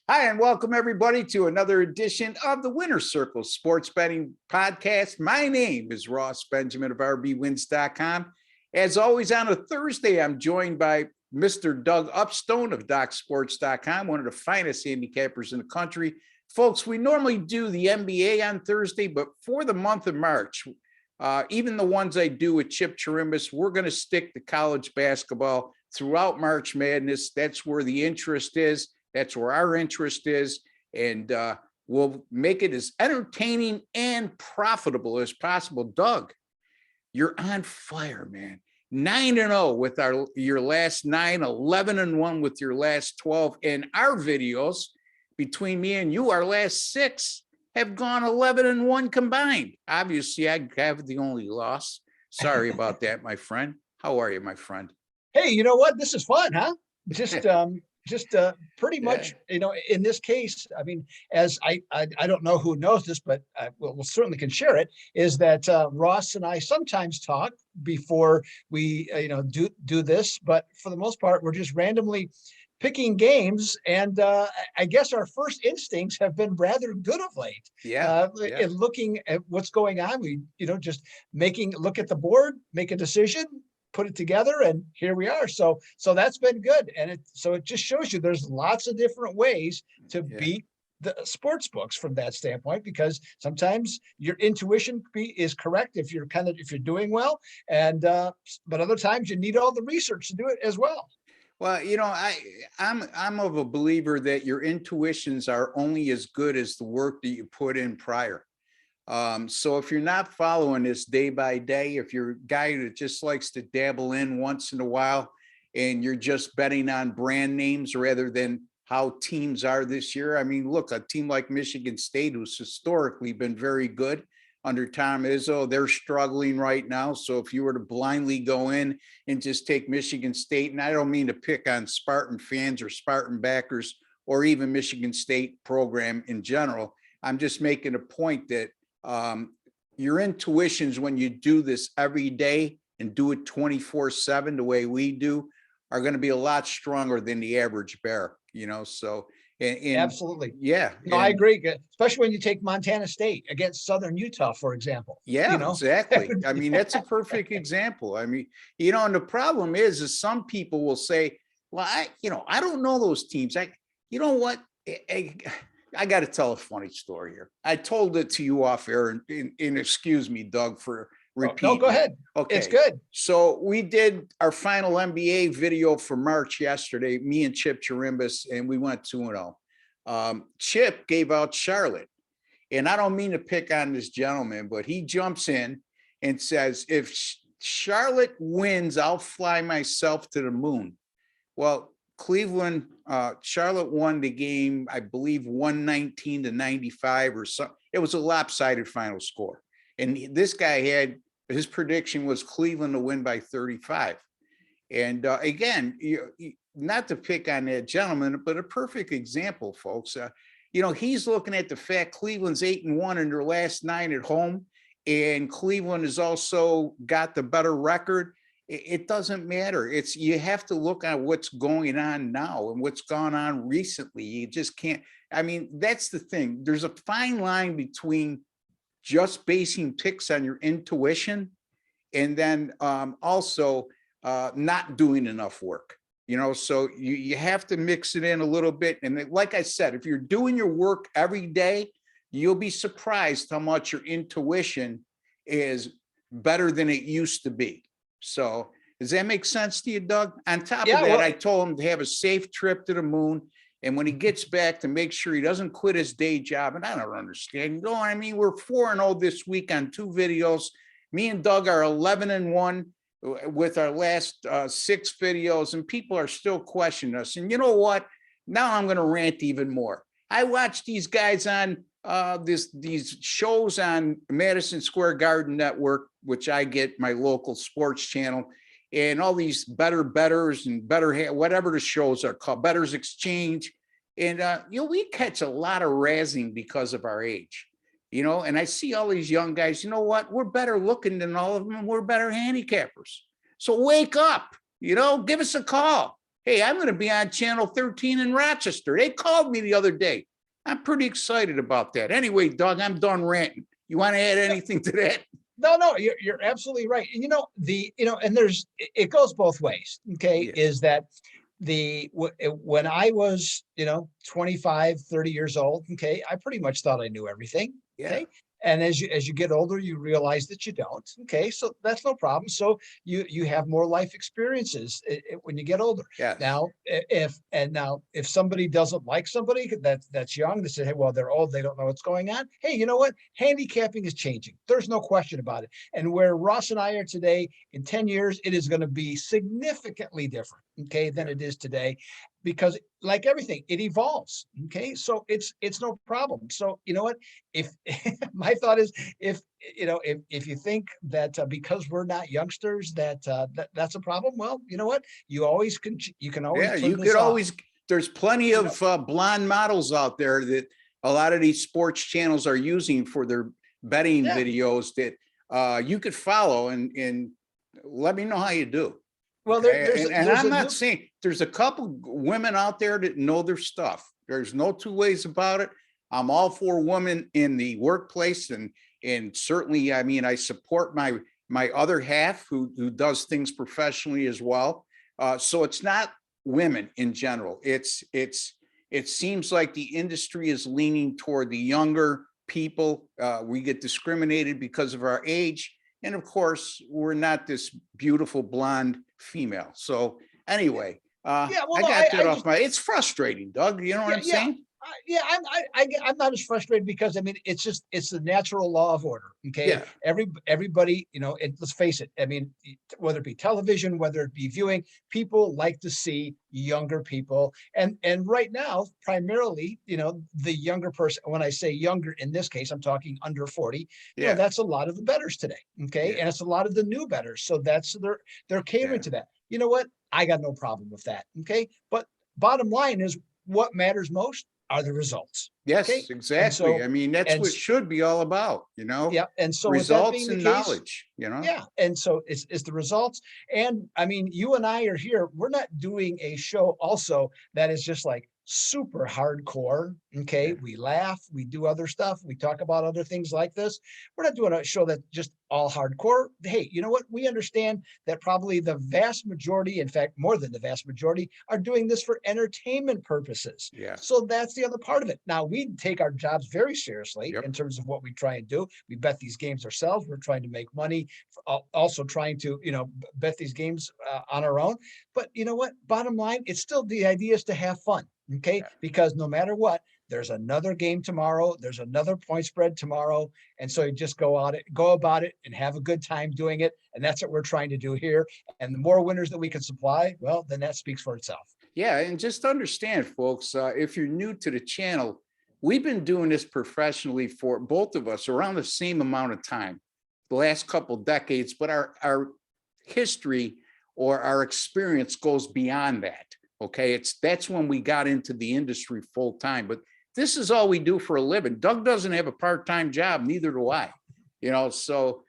Hi, and welcome everybody to another edition of the Winner's Circle Sports Betting Podcast. My name is Ross Benjamin of RBWins.com. As always, on a Thursday, I'm joined by Mr. Doug Upstone of DocSports.com, one of the finest handicappers in the country. Folks, we normally do the NBA on Thursday, but for the month of March, even the ones I do with Chip Chirimbus, we're going to stick to college basketball throughout March Madness. That's where the interest is. That's where our interest is, and we'll make it as entertaining and profitable as possible. Doug, you're on fire, man. 9-0 with your last 9, 11-1 with your last 12, and our videos between me and you, our last 6 have gone 11-1 combined. Obviously, I have the only loss. Sorry about that, my friend. How are you, my friend? Hey, you know what? This is fun, huh? Just pretty much, in this case, I mean, as I don't know who knows this, but we'll certainly can share it, is that Ross and I sometimes talk before we, do this, but for the most part, we're just randomly picking games. And I guess our first instincts have been rather good of late. And looking at what's going on, we, just look at the board, make a decision, put it together, and here we are. So that's been good. And it just shows you there's lots of different ways to beat the sports books from that standpoint, because sometimes your intuition is correct if you're doing well, and but other times you need all the research to do it as well. Well, I'm of a believer that your intuitions are only as good as the work that you put in prior. So if you're not following this day by day, if you're a guy that just likes to dabble in once in a while and you're just betting on brand names rather than how teams are this year. I mean, look, a team like Michigan State, who's historically been very good under Tom Izzo, they're struggling right now. So if you were to blindly go in and just take Michigan State, and I don't mean to pick on Spartan fans or Spartan backers or even Michigan State program in general, I'm just making a point that your intuitions, when you do this every day and do it 24/7 the way we do, are going to be a lot stronger than the average bear, so Absolutely. Yeah. No, I agree, especially when you take Montana State against Southern Utah, for example. Yeah, exactly. I mean, that's a perfect example. I mean, and the problem is some people will say, well, I don't know those teams. You know what? I got to tell a funny story here. I told it to you off air, and excuse me, Doug, for repeating. No, go ahead. Okay. It's good. So we did our final NBA video for March yesterday, me and Chip Chirimbus, and we went 2-0. Chip gave out Charlotte. And I don't mean to pick on this gentleman, but he jumps in and says, if Charlotte wins, I'll fly myself to the moon. Well, Charlotte won the game, I believe 119-95 or something. It was a lopsided final score. And this guy his prediction was Cleveland to win by 35. And again, not to pick on that gentleman, but a perfect example, folks. He's looking at the fact Cleveland's 8-1 in their last 9 at home, and Cleveland has also got the better record. It doesn't matter. You have to look at what's going on now and what's gone on recently. You just can't. I mean, that's the thing. There's a fine line between just basing picks on your intuition and then also not doing enough work. So you have to mix it in a little bit. And like I said, if you're doing your work every day, you'll be surprised how much your intuition is better than it used to be. So does that make sense to you, Doug? On top of that, I told him to have a safe trip to the moon. And when he gets back, to make sure he doesn't quit his day job. And I don't understand. You know what I mean? We're 4-0 this week on 2 videos. Me and Doug are 11-1 with our last 6 videos. And people are still questioning us. And you know what? Now I'm going to rant even more. I watch these guys on these shows on Madison Square Garden Network, which I get my local sports channel, and all these betters and whatever the shows are called, Betters Exchange. And, we catch a lot of razzing because of our age, and I see all these young guys, you know what? We're better looking than all of them. We're better handicappers. So wake up, give us a call. Hey, I'm going to be on channel 13 in Rochester. They called me the other day. I'm pretty excited about that. Anyway, Doug, I'm done ranting. You want to add anything to that? No, you're absolutely right. And and it goes both ways. Okay. Yeah. Is that when I was, 25, 30 years old, okay, I pretty much thought I knew everything. Yeah. Okay. And as you get older, you realize that you don't. Okay. So that's no problem. So you have more life experiences when you get older. Yes. Now, if somebody doesn't like somebody that's young, they say, hey, well, they're old, they don't know what's going on. Hey, you know what? Handicapping is changing. There's no question about it. And where Ross and I are today, in 10 years, it is going to be significantly different, okay, than it is today, because like everything, it evolves. Okay. So it's no problem. So you know what? If my thought is, if you think that because we're not youngsters that's a problem, well, you know what? You can always Yeah, turn you this could off. always, there's plenty of blonde models out there that a lot of these sports channels are using for their betting Yeah. videos that you could follow and let me know how you do. Well, Okay? And there's I'm a not new, saying there's a couple women out there that know their stuff. There's no two ways about it. I'm all for women in the workplace, and certainly, I mean, I support my other half who does things professionally as well. So it's not women in general. It seems like the industry is leaning toward the younger people. We get discriminated because of our age. And of course, we're not this beautiful blonde female. So anyway, yeah. Well, I no, got that I off just, it's frustrating, Doug. You know what I'm yeah. saying? Yeah, I'm not as frustrated because I mean it's the natural law of order. Okay, Yeah. everybody, let's face it. I mean, whether it be television, whether it be viewing, people like to see younger people, and right now, primarily, the younger person. When I say younger, in this case, I'm talking under 40. Yeah. That's a lot of the bettors today. Okay, Yeah. and it's a lot of the new bettors. So they're catering Yeah. to that. You know what? I got no problem with that. Okay, but bottom line is what matters most are the results. Okay. Yes, And exactly. so, I mean, that's and what it should be all about, yeah. And so with that results being the and case, knowledge, yeah. And so it's the results. And I mean, you and I are here. We're not doing a show also that is just like super hardcore. Okay. Yeah. We laugh, we do other stuff, we talk about other things like this. We're not doing a show that's just all hardcore. Hey, you know what? We understand that probably the vast majority, in fact, more than the vast majority, are doing this for entertainment purposes. Yeah. So that's the other part of it. Now, we take our jobs very seriously Yep. in terms of what we try and do. We bet these games ourselves. We're trying to make money, also trying to, bet these games on our own. But you know what? Bottom line, it's still the idea is to have fun. Okay. Yeah. Because no matter what, there's another game tomorrow. There's another point spread tomorrow. And so you just go about it and have a good time doing it. And that's what we're trying to do here. And the more winners that we can supply, well, then that speaks for itself. Yeah. And just understand, folks, if you're new to the channel, we've been doing this professionally for both of us around the same amount of time, the last couple decades, but our history or our experience goes beyond that. Okay. That's when we got into the industry full time, but this is all we do for a living. Doug doesn't have a part-time job, neither do I. So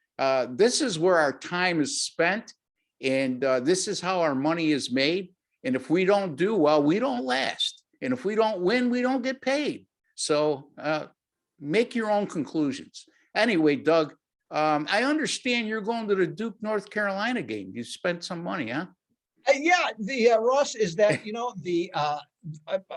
this is where our time is spent, and this is how our money is made. And if we don't do well, we don't last. And if we don't win, we don't get paid. So make your own conclusions. Anyway, Doug, I understand you're going to the Duke, North Carolina game. You spent some money, huh? Yeah, the Ross is that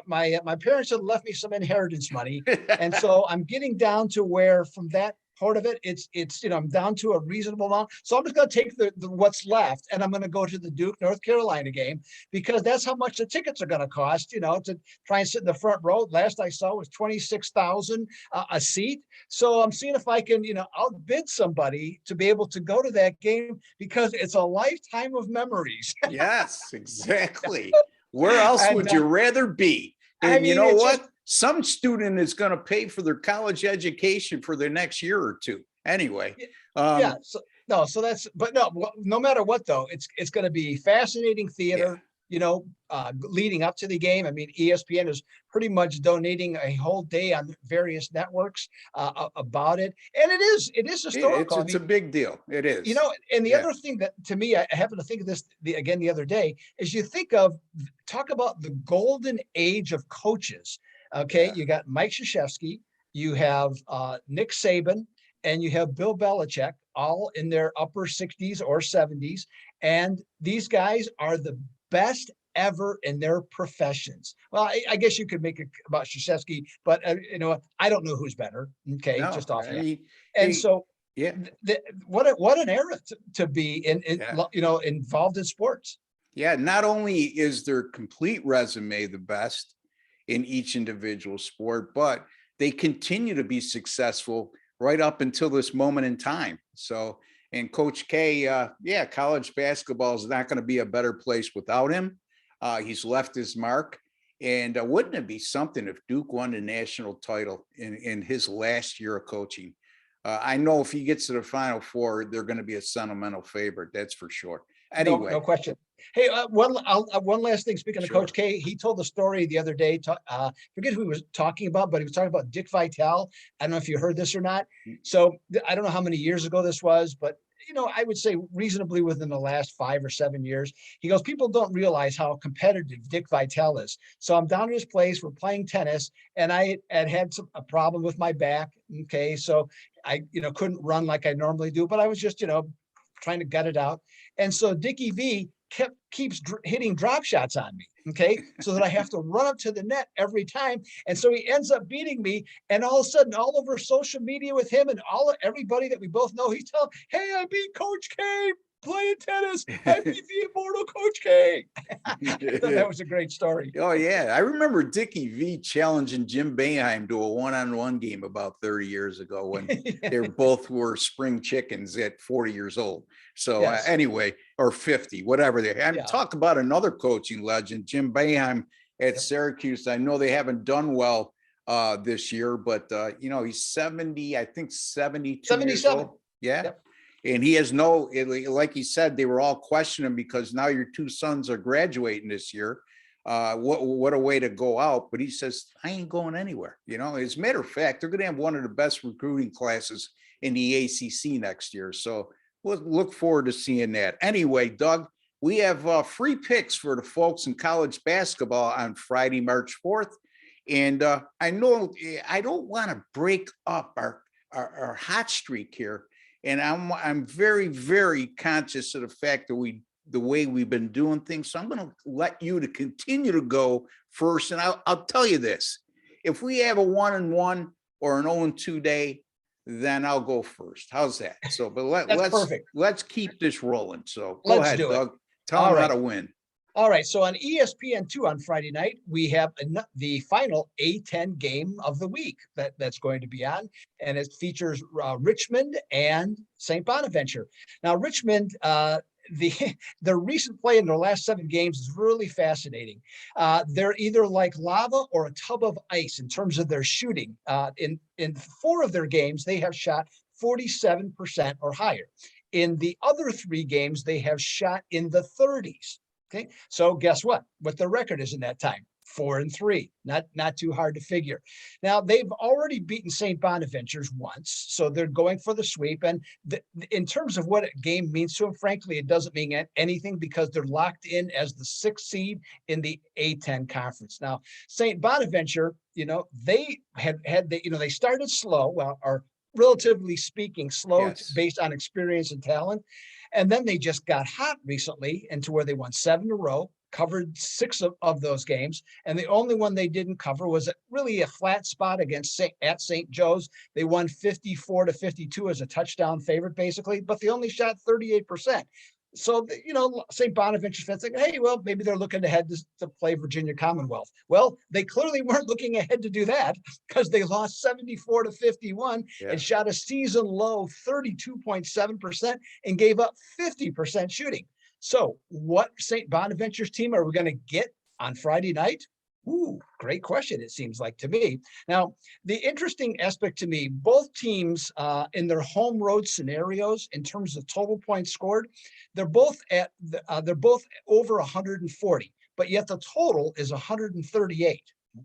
my parents had left me some inheritance money, and so I'm getting down to where from that part of it, it's I'm down to a reasonable amount. So I'm just going to take the what's left, and I'm going to go to the Duke, North Carolina game because that's how much the tickets are going to cost. To try and sit in the front row. Last I saw was $26,000 a seat. So I'm seeing if I can outbid somebody to be able to go to that game because it's a lifetime of memories. Yes, exactly. Where else would you rather be? And I mean, you know what? Some student is going to pay for their college education for the next year or two. Anyway. Yeah. So that's, but no matter what though, it's going to be fascinating theater. leading up to the game. I mean, ESPN is pretty much donating a whole day on various networks about it. And it is historical. It's a big deal. It is. And the Yeah. other thing that to me, I happened to think of this again the other day, is talk about the golden age of coaches. Okay. Yeah. You got Mike Krzyzewski, you have Nick Saban, and you have Bill Belichick, all in their upper 60s or 70s. And these guys are the best ever in their professions. Well, I guess you could make it about Krzyzewski, but I don't know who's better. Okay, No, just offhand. mean, And so, yeah, what an era to be yeah. involved in sports. Yeah. Not only is their complete resume the best in each individual sport, but they continue to be successful right up until this moment in time. So, and Coach K, college basketball is not going to be a better place without him. He's left his mark. And wouldn't it be something if Duke won the national title in his last year of coaching? I know if he gets to the Final Four, they're going to be a sentimental favorite. That's for sure. Anyway, no question. Hey, one last thing. Speaking of Sure. Coach K, he told the story the other day. Forget who he was talking about, but he was talking about Dick Vitale. I don't know if you heard this or not. So I don't know how many years ago this was, but I would say reasonably within the last 5 or 7 years. He goes, people don't realize how competitive Dick Vitale is. So I'm down at his place. We're playing tennis, and I had a problem with my back. Okay, so I couldn't run like I normally do, but I was just trying to gut it out. And so Dickie V keeps hitting drop shots on me. Okay. So that I have to run up to the net every time. And so he ends up beating me. And all of a sudden, all over social media with him and everybody that we both know, he's telling, hey, I beat Coach K playing tennis. I beat the immortal Coach K. I thought that was a great story. Oh, yeah. I remember Dickie V challenging Jim Boeheim to a one-on-one game about 30 years ago when they both were spring chickens at 40 years old. So Yes. Anyway, or 50, whatever they and talk about another coaching legend, Jim Boeheim at Syracuse. I know they haven't done well this year, but he's 70, I think 72 years old. Yeah. Yep. And he has like he said, they were all questioning because now your two sons are graduating this year. What a way to go out. But he says, I ain't going anywhere. As a matter of fact, they're going to have one of the best recruiting classes in the ACC next year. So we'll look forward to seeing that. Anyway, Doug, we have free picks for the folks in college basketball on Friday, March 4th. And I know I don't want to break up our hot streak here. And I'm very, very conscious of the fact that the way we've been doing things. So I'm going to let you to continue to go first. And I'll tell you this, if we have a 1-1 or an 0-2 day, then I'll go first. How's that? So, but let's keep this rolling. So go ahead, Doug. Tell them how to win. All right. So on ESPN2 on Friday night, we have the final A10 game of the week that's going to be on, and it features Richmond and St. Bonaventure. Now, Richmond, the recent play in their last 7 games is really fascinating. They're either like lava or a tub of ice in terms of their shooting. In 4 of their games, they have shot 47% or higher. In the other 3 games, they have shot in the 30s. Okay, so guess what the record is in that time? 4-3, not too hard to figure. Now they've already beaten St. Bonaventure's once, so they're going for the sweep. And in terms of what a game means to them, frankly, it doesn't mean anything because they're locked in as the 6th seed in the A10 conference. Now St. Bonaventure, they they started slow, or relatively speaking, slow based on experience and talent. And then they just got hot recently into where they won 7 in a row, covered 6 of those games. And the only one they didn't cover was really a flat spot against St. Joe's. They won 54-52 as a touchdown favorite, basically, but they only shot 38%. So, St. Bonaventure fans think, hey, well, maybe they're looking ahead to play Virginia Commonwealth. Well, they clearly weren't looking ahead to do that because they lost 74-51 and shot a season low 32.7% and gave up 50% shooting. So what St. Bonaventure's team are we going to get on Friday night? Ooh, great question, it seems like to me. Now, the interesting aspect to me, both teams in their home road scenarios, in terms of total points scored, they're both over 140, but yet the total is 138.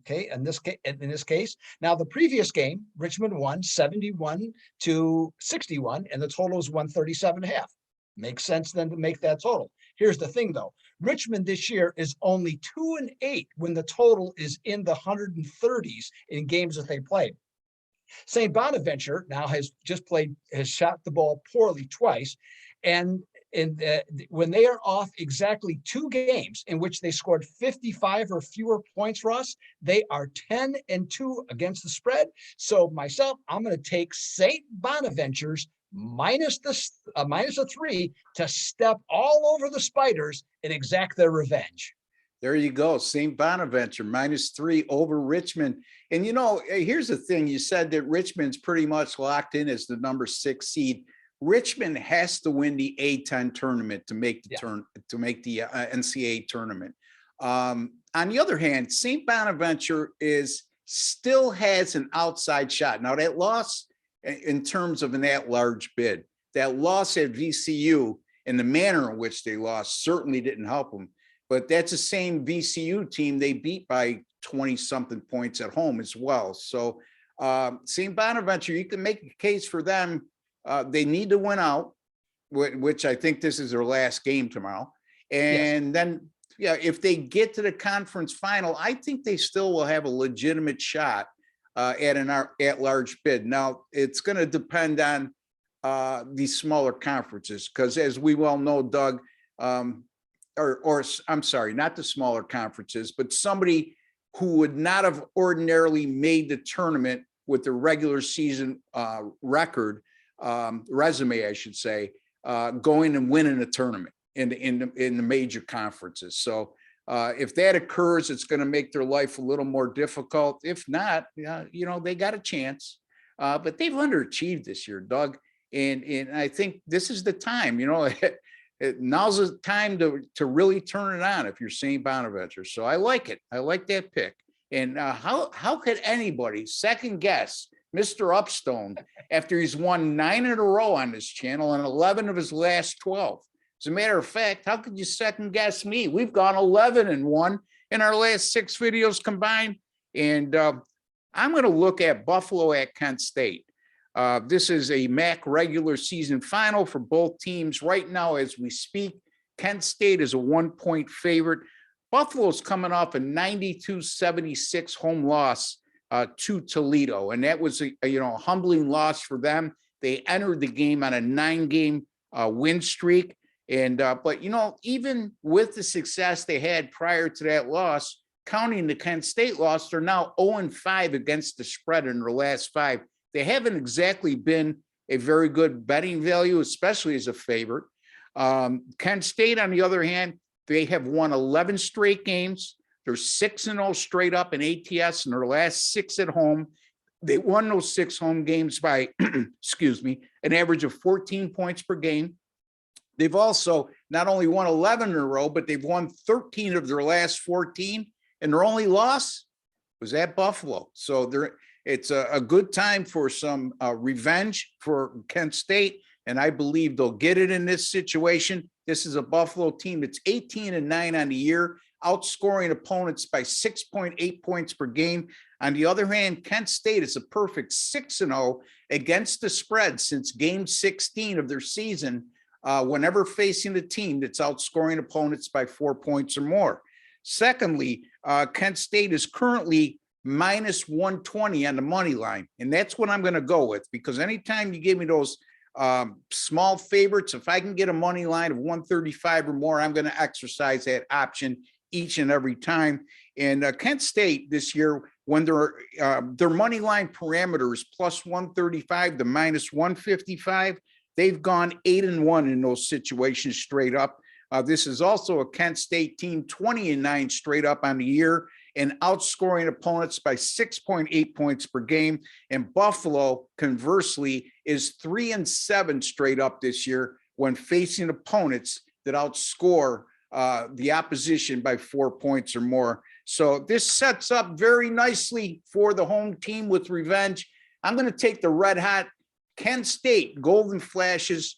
Okay, in this case, now the previous game, Richmond won 71-61, and the total is 137.5. Makes sense then to make that total. Here's the thing, though. Richmond this year is only 2-8 when the total is in the 130s in games that they played. St. Bonaventure now has shot the ball poorly twice. And when they are off exactly 2 games in which they scored 55 or fewer points, Ross, they are 10-2 against the spread. So myself, I'm going to take St. Bonaventure's minus a 3 to step all over the Spiders and exact their revenge. There you go. St. Bonaventure -3 over Richmond. And here's the thing. You said that Richmond's pretty much locked in as the number 6 seed. Richmond has to win the A10 tournament to make the NCAA tournament. On the other hand, St. Bonaventure still has an outside shot. Now that loss in terms of an at-large bid, that loss at VCU and the manner in which they lost certainly didn't help them. But that's the same VCU team they beat by 20-something points at home as well. So St. Bonaventure, you can make a case for them. They need to win out, which I think this is their last game tomorrow. And then, if they get to the conference final, I think they still will have a legitimate shot at an at-large bid. Now, it's going to depend on these smaller conferences, because as we well know, Doug, or I'm sorry, not the smaller conferences, but somebody who would not have ordinarily made the tournament with the regular season resume, I should say, going and winning a tournament in the major conferences. So if that occurs, it's going to make their life a little more difficult. If not, they got a chance. But they've underachieved this year, Doug. And I think this is the time, now's the time to really turn it on if you're St. Bonaventure. So I like it. I like that pick. And how could anybody second guess Mr. Upstone after he's won 9 in a row on this channel and 11 of his last 12? As a matter of fact, how could you second guess me? We've gone 11-1 in our last 6 videos combined. And I'm going to look at Buffalo at Kent State. This is a MAC regular season final for both teams right now as we speak. Kent State is a 1-point favorite. Buffalo's coming off a 92-76 home loss to Toledo, and that was a humbling loss for them. They entered the game on a 9-game win streak, and but even with the success they had prior to that loss, counting the Kent State loss, they're now 0-5 against the spread in their last 5. They haven't exactly been a very good betting value, especially as a favorite. Kent State, on the other hand, they have won 11 straight games. They're 6-0 straight up in ATS in their last 6 at home. They won those 6 home games by, an average of 14 points per game. They've also not only won 11 in a row, but they've won 13 of their last 14, and their only loss was at Buffalo. So it's a good time for some revenge for Kent State, and I believe they'll get it in this situation. This is a Buffalo team that's 18-9 on the year, outscoring opponents by 6.8 points per game. On the other hand, Kent State is a perfect 6-0 against the spread since game 16 of their season, whenever facing a team that's outscoring opponents by 4 points or more. Secondly, Kent State is currently -120 on the money line, and that's what I'm going to go with, because anytime you give me those small favorites, if I can get a money line of 135 or more, I'm going to exercise that option each and every time. And Kent State this year, when their money line parameters +135 to -155, they've gone 8-1 in those situations straight up. This is also a Kent State team 20-9 straight up on the year and outscoring opponents by 6.8 points per game. And Buffalo, conversely, is 3-7 straight up this year when facing opponents that outscore the opposition by 4 points or more. So this sets up very nicely for the home team with revenge. I'm going to take the red hot Kent State Golden Flashes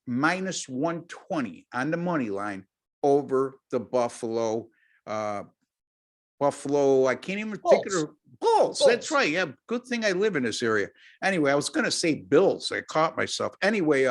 minus 120 on the money line over the Buffalo. Buffalo, I can't even think of the Bulls. That's right. Yeah, good thing I live in this area. Anyway, I was going to say Bills. I caught myself. Anyway,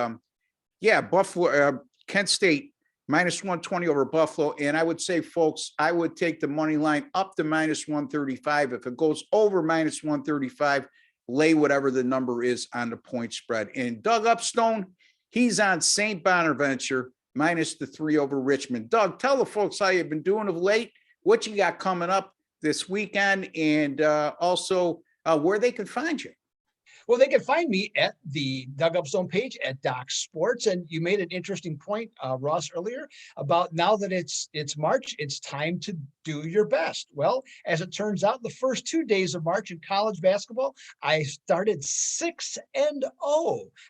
yeah, Buffalo, Kent State minus 120 over Buffalo. And I would say, folks, I would take the money line up to minus 135. If it goes over minus 135, lay whatever the number is on the point spread. And Doug Upstone, he's on St. Bonaventure minus the 3 over Richmond. Doug, tell the folks how you've been doing of late, what you got coming up this weekend, and also where they can find you. Well, they can find me at the Doug Upstone page at Doc Sports. And you made an interesting point, Ross, earlier about now that it's March, it's time to do your best. Well, as it turns out, the first 2 days of March in college basketball, I started 6-0.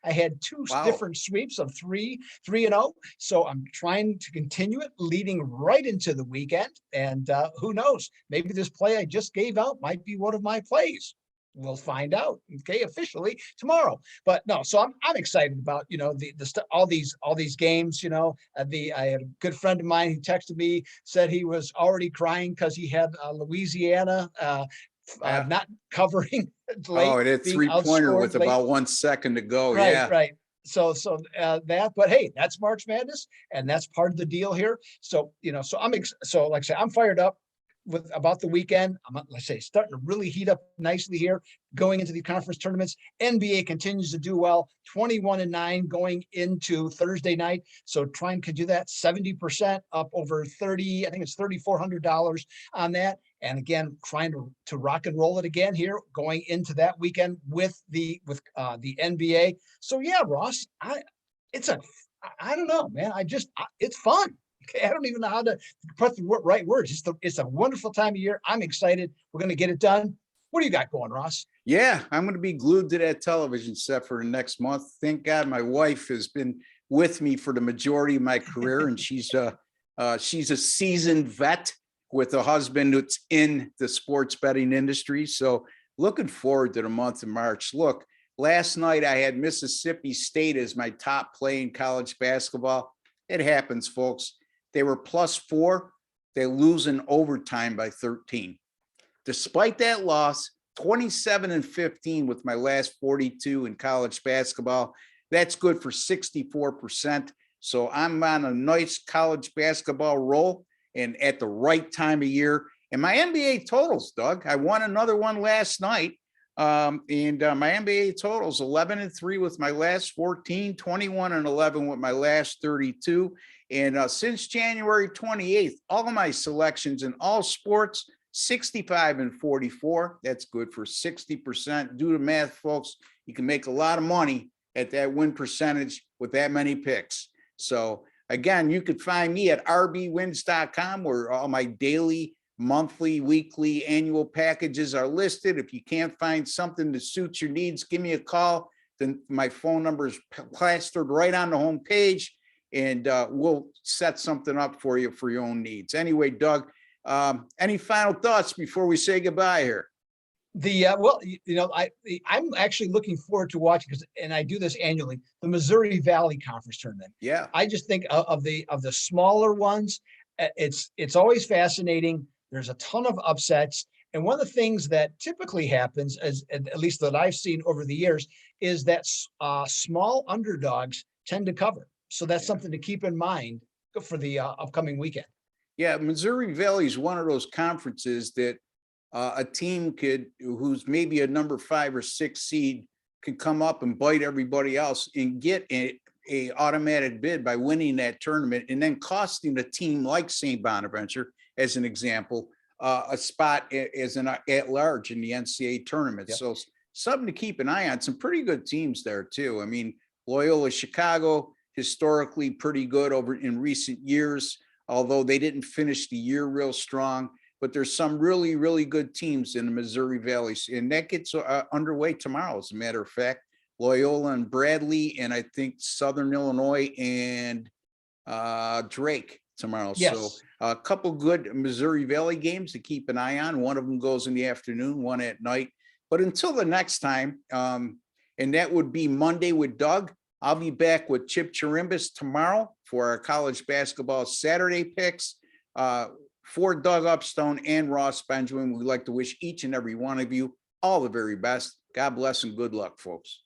I had two different sweeps of 3-0. So I'm trying to continue it, leading right into the weekend. And who knows, maybe this play I just gave out might be one of my plays. We'll find out, okay, officially tomorrow. But no, so I'm excited about, you know, all these games. You know, I had a good friend of mine who texted me, said he was already crying because he had Louisiana not covering late. Oh, it had 3-pointer with late. About 1 second to go. Right, yeah, right. So that, but hey, that's March Madness, and that's part of the deal here. So you know, so like I say, I'm fired up about the weekend. I'm, let's say, starting to really heat up nicely here going into the conference tournaments. NBA continues to do well, 21-9 going into Thursday night. So try and do that 70% up over 30. I think it's $3,400 on that. And again, trying to rock and roll it again here going into that weekend with the NBA. So yeah, Ross, I don't know, man. It's fun. Okay, I don't even know how to put the right words. It's a wonderful time of year. I'm excited. We're going to get it done. What do you got going, Ross? Yeah, I'm going to be glued to that television set for the next month. Thank God my wife has been with me for the majority of my career, and she's a seasoned vet with a husband that's in the sports betting industry. So looking forward to the month of March. Look, last night I had Mississippi State as my top play in college basketball. It happens, folks. They were +4. They lose in overtime by 13. Despite that loss, 27-15 with my last 42 in college basketball. That's good for 64%. So I'm on a nice college basketball roll and at the right time of year. And my NBA totals, Doug, I won another one last night. My NBA totals 11-3 with my last 14, 21-11 with my last 32. And since January 28th, all of my selections in all sports, 65-44. That's good for 60%. Do the math, folks. You can make a lot of money at that win percentage with that many picks. So again, you could find me at rbwins.com where all my daily, monthly, weekly, annual packages are listed. If you can't find something that suits your needs, give me a call. Then my phone number is plastered right on the home page, and we'll set something up for you for your own needs. Anyway, Doug, any final thoughts before we say goodbye here? Well, you know, I'm actually looking forward to watching, and I do this annually, the Missouri Valley Conference Tournament. Yeah, I just think of the smaller ones, it's always fascinating. There's a ton of upsets. And one of the things that typically happens, at least that I've seen over the years, is that small underdogs tend to cover. So that's something to keep in mind for the upcoming weekend. Yeah, Missouri Valley is one of those conferences that a team who's maybe a number 5 or 6 seed can come up and bite everybody else and get a automatic bid by winning that tournament, and then costing a team like St. Bonaventure, as an example, a spot as an at-large in the NCAA tournament. Yep. So something to keep an eye on. Some pretty good teams there too. I mean, Loyola Chicago, historically pretty good over in recent years, although they didn't finish the year real strong. But there's some really, really good teams in the Missouri Valley, and that gets underway tomorrow, as a matter of fact. Loyola and Bradley, and I think Southern Illinois and Drake tomorrow. So Yes. a couple good Missouri Valley games to keep an eye on. One of them goes in the afternoon, one at night. But until the next time, and that would be Monday with Doug. I'll be back with Chip Chirimbus tomorrow for our college basketball Saturday picks. For Doug Upstone and Ross Benjamin, we'd like to wish each and every one of you all the very best. God bless and good luck, folks.